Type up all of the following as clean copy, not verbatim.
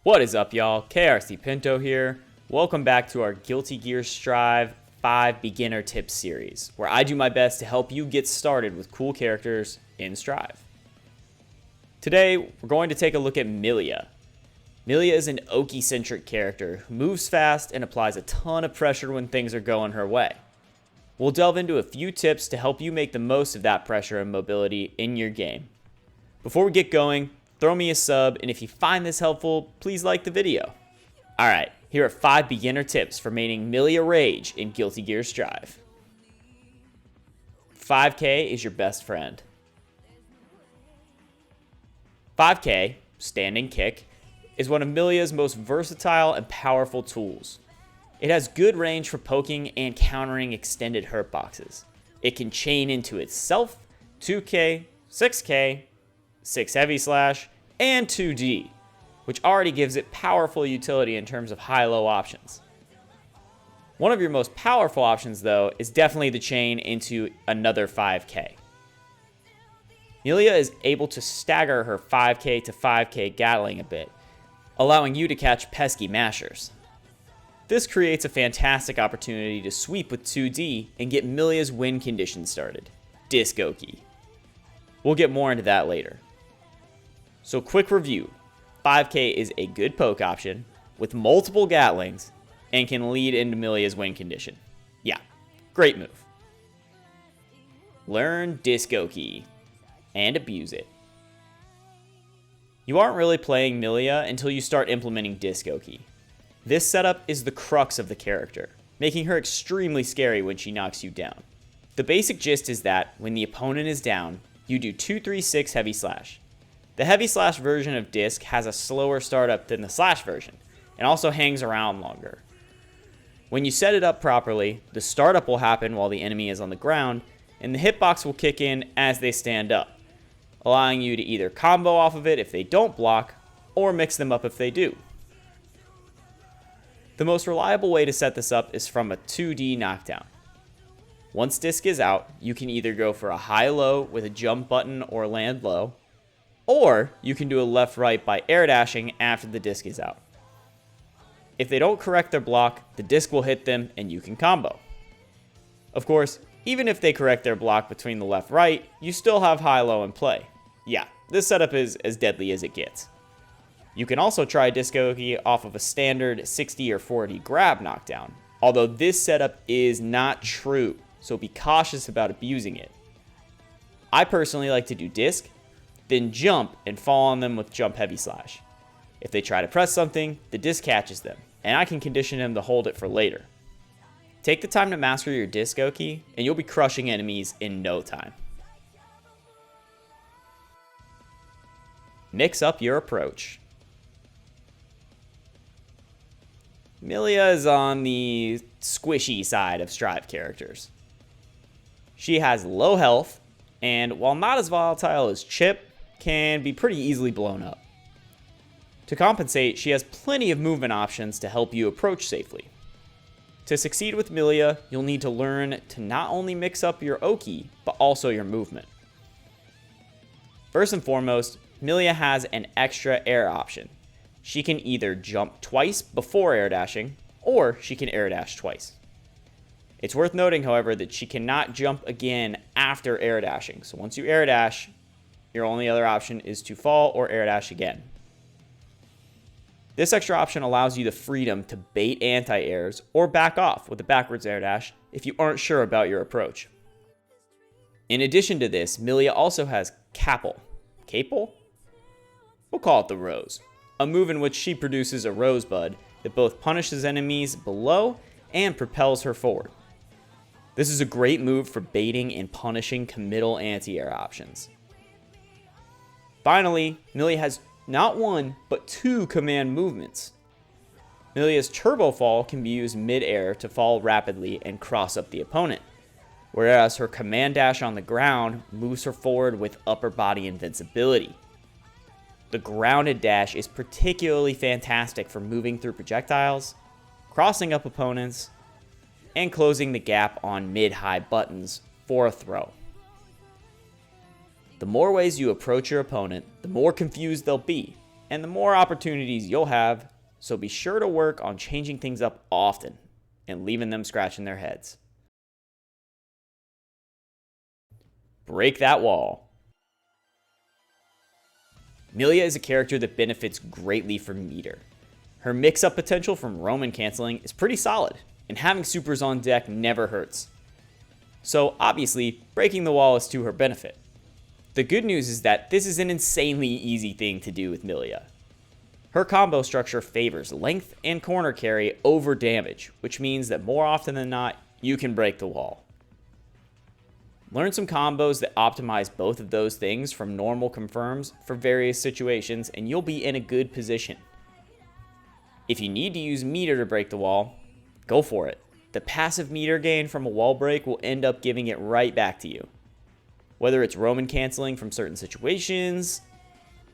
What is up, y'all? KRC Pinto here. Welcome back to our Guilty Gear Strive 5 Beginner Tips series, where I do my best to help you get started with cool characters in Strive. Today, we're going to take a look at Millia. Millia is an Oki-centric character who moves fast and applies a ton of pressure when things are going her way. We'll delve into a few tips to help you make the most of that pressure and mobility in your game. Before we get going, throw me a sub, and if you find this helpful, please like the video. Alright, here are 5 beginner tips for maining Millia Rage in Guilty Gear Strive. 5K is your best friend. 5K, standing kick, is one of Millia's most versatile and powerful tools. It has good range for poking and countering extended hurt boxes. It can chain into itself, 2K, 6K, 6 heavy slash, and 2D, which already gives it powerful utility in terms of high-low options. One of your most powerful options, though, is definitely the chain into another 5K. Millia is able to stagger her 5K to 5K Gatling a bit, allowing you to catch pesky mashers. This creates a fantastic opportunity to sweep with 2D and get Millia's win condition started, Disc Oki. We'll get more into that later. So quick review, 5K is a good poke option with multiple Gatlings and can lead into Millia's win condition. Yeah, great move. Learn Disc Oki and abuse it. You aren't really playing Millia until you start implementing Disc Oki. This setup is the crux of the character, making her extremely scary when she knocks you down. The basic gist is that when the opponent is down, you do 2-3-6 heavy slash. The heavy slash version of Disc has a slower startup than the slash version, and also hangs around longer. When you set it up properly, the startup will happen while the enemy is on the ground, and the hitbox will kick in as they stand up, allowing you to either combo off of it if they don't block, or mix them up if they do. The most reliable way to set this up is from a 2D knockdown. Once Disc is out, you can either go for a high-low with a jump button or land low, or you can do a left-right by air dashing after the Disc is out. If they don't correct their block, the Disc will hit them and you can combo. Of course, even if they correct their block between the left-right, you still have high-low in play. Yeah, this setup is as deadly as it gets. You can also try Disc Oki off of a standard 60 or 40 grab knockdown, although this setup is not true, so be cautious about abusing it. I personally like to do Disc, then jump and fall on them with jump heavy slash. If they try to press something, the Disc catches them, and I can condition them to hold it for later. Take the time to master your Disc Oki, and you'll be crushing enemies in no time. Mix up your approach. Millia is on the squishy side of Strive characters. She has low health, and while not as volatile as Chip, can be pretty easily blown up. To compensate, she has plenty of movement options to help you approach safely. To succeed with Millia, you'll need to learn to not only mix up your Oki, but also your movement. First and foremost, Millia has an extra air option. She can either jump twice before air dashing, or she can air dash twice. It's worth noting, however, that she cannot jump again after air dashing. So once you air dash, your only other option is to fall or air dash again. This extra option allows you the freedom to bait anti-airs or back off with a backwards air dash if you aren't sure about your approach. In addition to this, Millia also has Capel. Capel? We'll call it the Rose. A move in which she produces a rosebud that both punishes enemies below and propels her forward. This is a great move for baiting and punishing committal anti-air options. Finally, Millia has not one, but 2 command movements. Millia's Turbo Fall can be used mid-air to fall rapidly and cross up the opponent, whereas her Command Dash on the ground moves her forward with upper body invincibility. The grounded dash is particularly fantastic for moving through projectiles, crossing up opponents, and closing the gap on mid-high buttons for a throw. The more ways you approach your opponent, the more confused they'll be, and the more opportunities you'll have, so be sure to work on changing things up often and leaving them scratching their heads. Break that wall. Millia is a character that benefits greatly from meter. Her mix-up potential from Roman canceling is pretty solid, and having supers on deck never hurts. So obviously, breaking the wall is to her benefit. The good news is that this is an insanely easy thing to do with Millia. Her combo structure favors length and corner carry over damage, which means that more often than not, you can break the wall. Learn some combos that optimize both of those things from normal confirms for various situations, and you'll be in a good position. If you need to use meter to break the wall, go for it. The passive meter gain from a wall break will end up giving it right back to you. Whether it's Roman canceling from certain situations,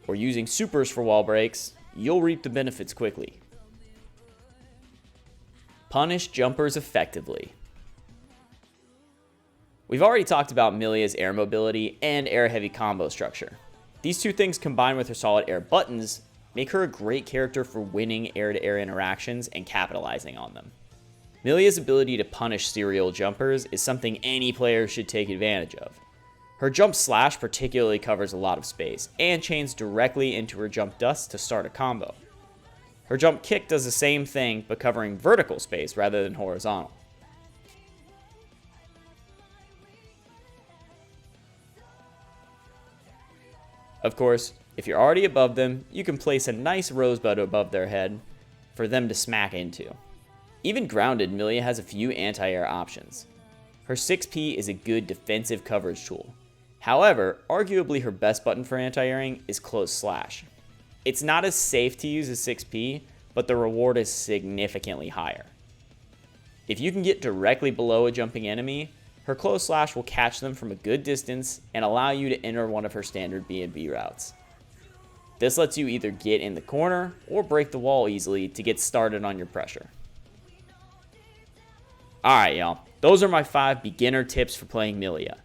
or using supers for wall breaks, you'll reap the benefits quickly. Punish jumpers effectively. We've already talked about Millia's air mobility and air-heavy combo structure. These two things combined with her solid air buttons make her a great character for winning air-to-air interactions and capitalizing on them. Millia's ability to punish serial jumpers is something any player should take advantage of. Her jump slash particularly covers a lot of space and chains directly into her jump dust to start a combo. Her jump kick does the same thing but covering vertical space rather than horizontal. Of course, if you're already above them, you can place a nice rosebud above their head for them to smack into. Even grounded, Millia has a few anti-air options. Her 6P is a good defensive coverage tool. However, arguably her best button for anti-airing is close slash. It's not as safe to use as 6P, but the reward is significantly higher. If you can get directly below a jumping enemy, her close slash will catch them from a good distance and allow you to enter one of her standard B&B routes. This lets you either get in the corner or break the wall easily to get started on your pressure. Alright y'all, those are my 5 beginner tips for playing Millia.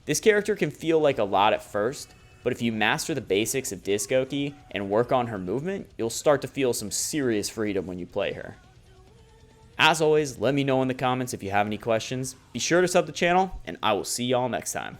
This character can feel like a lot at first, but if you master the basics of Disc Oki and work on her movement, you'll start to feel some serious freedom when you play her. As always, let me know in the comments if you have any questions. Be sure to sub the channel, and I will see y'all next time.